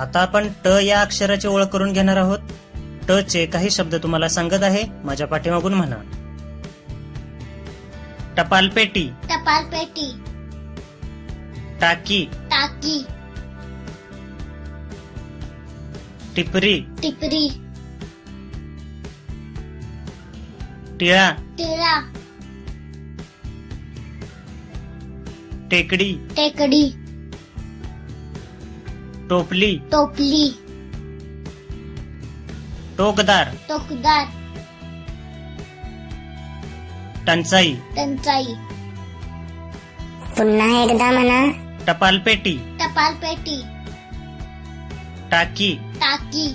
आता आपण ट या अक्षराची ओळख करून घेणार आहोत. ट चे काही शब्द तुम्हाला सांगत आहे, माझ्या पाठीमागून म्हणा. टपालपेटी, टपालपेटी, टाकी, टाकी, टिपरी, टिपरी, टिळा, टिळा, टेकडी, टेकडी, टोपली, टोपली, टोकदार, टोकदार, टंचाई. टंचाई. पुन्हा एकदा म्हणा. टपालपेटी, टपालपेटी, टाकी, टाकी,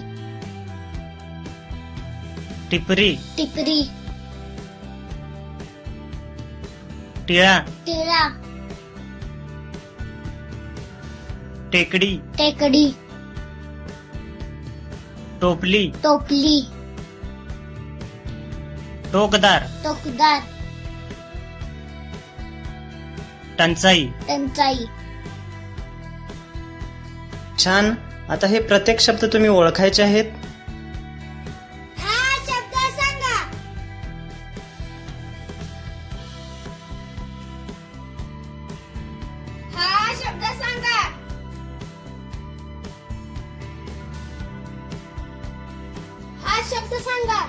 टिपरी, टिपरी, टिळा, टिळा, टेकडी, टेकडी, टोपली, टोपली, टोकदार, टोकदार, टंचाई. टंचाई. छान. आता हे प्रत्येक शब्द तुम्ही ओळखायचे आहेत. हा शब्द सांगा. हा शब्द सांगा. हा शब्द सांगा.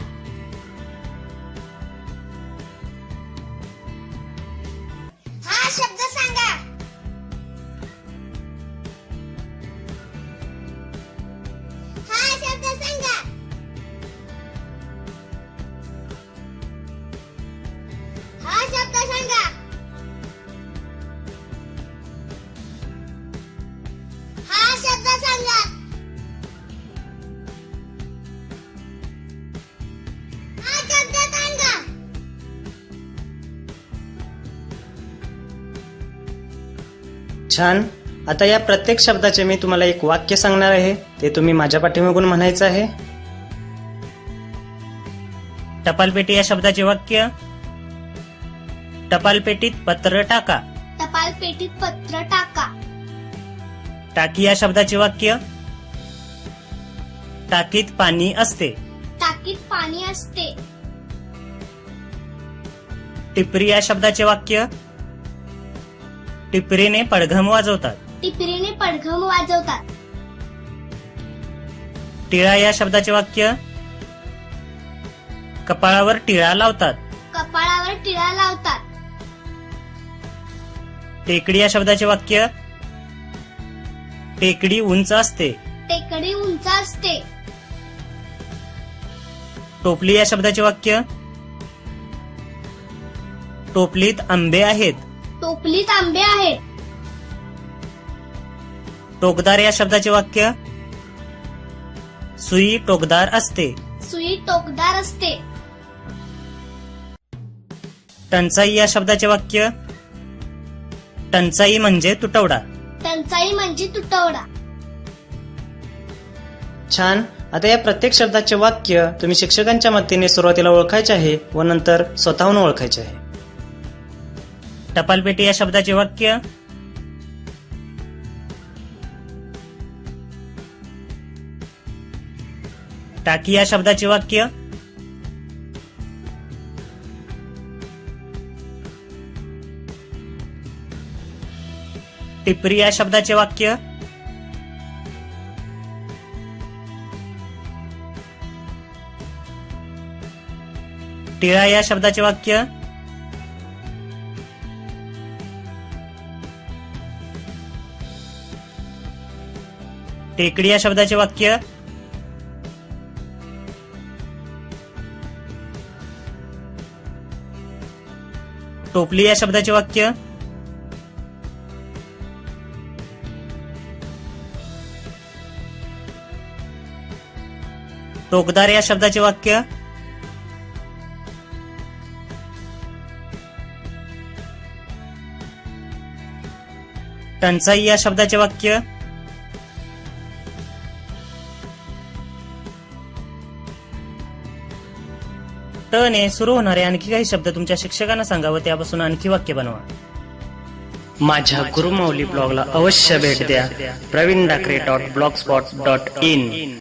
हा शब्द सांगा. हा शब्द सांगा. हा शब्द सांगा. हा शब्द सांगा. हा शब्द सांगा. छान. आता या प्रत्येक शब्दाचे मी तुम्हाला एक वाक्य सांगणार आहे, ते तुम्ही माझ्या पाठीमागून म्हणायचं आहे. टपालपेटी या शब्दाचे वाक्य. टपालपेटीत पत्र टाका. टपालपेटीत पत्र टाका. टाकी या शब्दाचे वाक्य. टाकीत पाणी असते. टाकीत पाणी असते. टिपरी या शब्दाचे वाक्य. टिपरीने पडघम वाजवतात. टिपरीने पडघम वाजवतात. टिळा या शब्दाचे वाक्य. कपाळावर टिळा लावतात. कपाळावर टिळा लावतात. टेकडी या शब्दाचे वाक्य. टेकडी उंच असते. टेकडी उंच असते. टोपली या शब्दाचे वाक्य. टोपलीत आंबे आहेत. टोपलीत आंबे आहेत. टोकदार या शब्दाचे वाक्य. सुई टोकदार असते. सुई टोकदार असते. टंचाई या शब्दाचे वाक्य. टंचाई म्हणजे तुटवडा. टंचाई म्हणजे तुटवडा. छान. आता या प्रत्येक शब्दाचे वाक्य तुम्ही शिक्षकांच्या मदतीने सुरुवातीला ओळखायचे आहे व नंतर स्वतःहून ओळखायचे आहे. टपालपेटी या शब्दाचे वाक्य. टाकी या शब्दाचे वाक्य. टिपरी या शब्दाचे वाक्य. टिळा या शब्दाचे वाक्य. टेकडी या शब्दाचे वाक्य. टोपली या शब्दाचे वाक्य. टोकदार या शब्दाचे वाक्य. टंचाई या शब्दाचे वाक्य. ट ने सुरू होणारे आणखी काही शब्द तुमच्या शिक्षकांना सांगा व त्यापासून आणखी वाक्य बनवा. माझ्या गुरुमाऊली ब्लॉगला अवश्य भेट द्या. प्रवीण डाकरे .blogspot.in